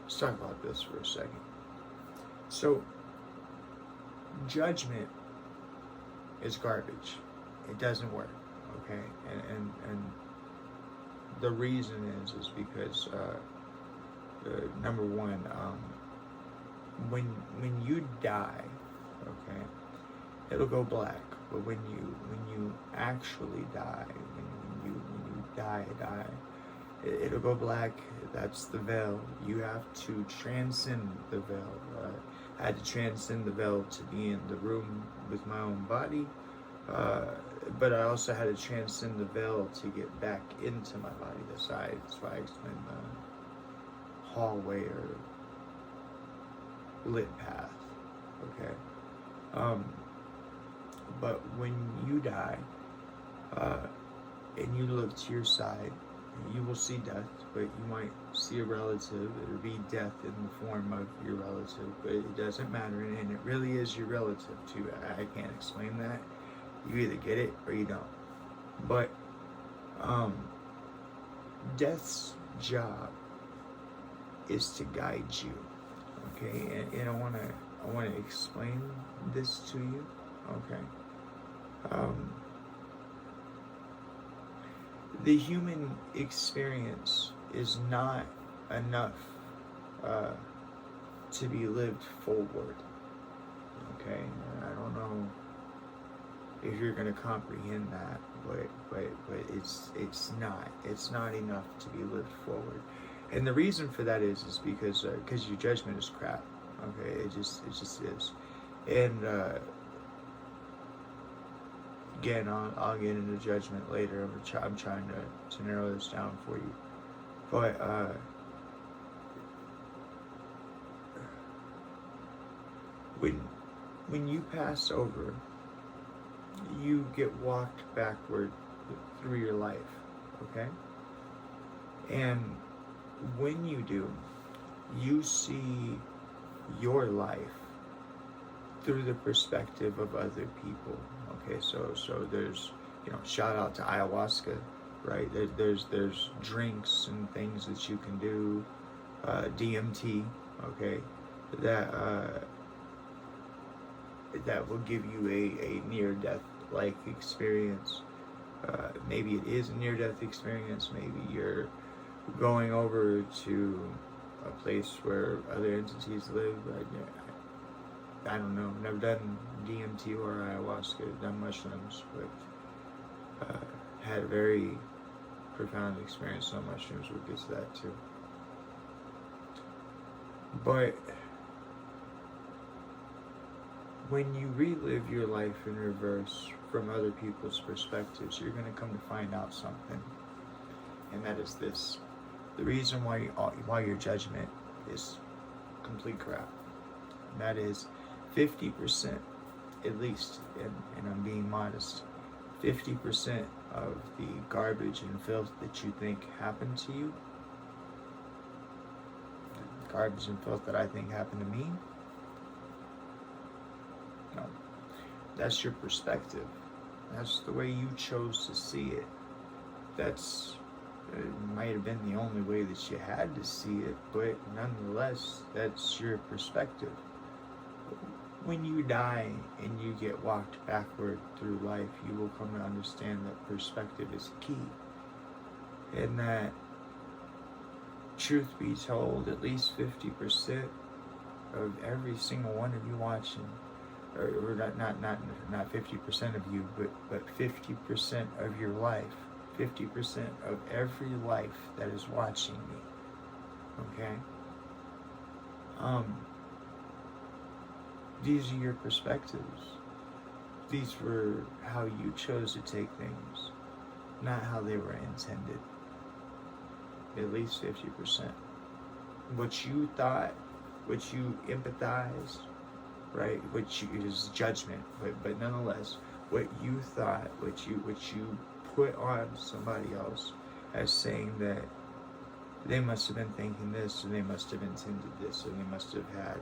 Let's talk about this for a second. So, judgment is garbage. It doesn't work. Okay, and the reason is because number one, when you die, okay, it'll go black. But when you actually die, when you die, it'll go black. That's the veil. You have to transcend the veil. I had to transcend the veil to be in the room with my own body, but I also had to transcend the veil to get back into my body. That's why I explained the hallway or lit path. Okay. But when you die, and you look to your side, you will see death, but you might see a relative. It'll be death in the form of your relative, but it doesn't matter, and it really is your relative too. I can't explain that. You either get it or you don't. But death's job is to guide you. Okay, and I wanna explain this to you. Okay. The human experience is not enough to be lived forward. Okay, I don't know if you're going to comprehend that, but it's not enough to be lived forward. And the reason for that is because your judgment is crap. Okay, it just is. And again, I'll get into judgment later. I'm trying to narrow this down for you. But when you pass over, you get walked backward through your life. Okay? And when you do, you see your life through the perspective of other people. Okay, so there's, shout out to ayahuasca, right? There's drinks and things that you can do, DMT, okay, that will give you a near-death like experience. Maybe it is a near-death experience. Maybe you're going over to a place where other entities live. I don't know. Never done DMT or ayahuasca. Done mushrooms, but had a very profound experience on mushrooms. We'll get to that too. But when you relive your life in reverse from other people's perspectives, you're going to come to find out something, and that is this: the reason why your judgment is complete crap. And that is 50%, at least, and I'm being modest, 50% of the garbage and filth that you think happened to you, garbage and filth that I think happened to me, no, that's your perspective. That's the way you chose to see it. It might have been the only way that you had to see it, but nonetheless, that's your perspective. When you die and you get walked backward through life, you will come to understand that perspective is key. And that, truth be told, at least 50% of every single one of you watching, or not 50% of you, but 50% of your life, 50% of every life that is watching me. Okay? These are your perspectives. These were how you chose to take things, not how they were intended. At least 50%. What you thought, what you empathized, right? Which is judgment, but nonetheless, what you thought, what you put on somebody else as saying that they must have been thinking this, or they must have intended this, or they must have had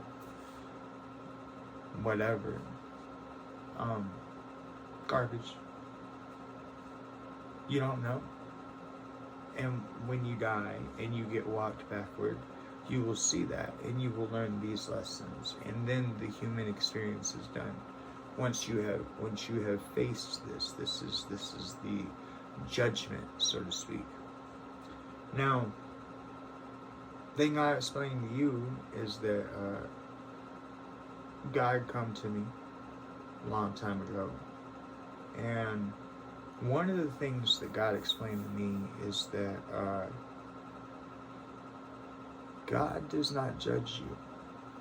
whatever. Garbage. You don't know. And when you die and you get walked backward you will see that, and you will learn these lessons, and then the human experience is done. Once you have faced this is the judgment, so to speak. Now, thing I explained to you is that God come to me a long time ago, and one of the things that God explained to me is that God does not judge you.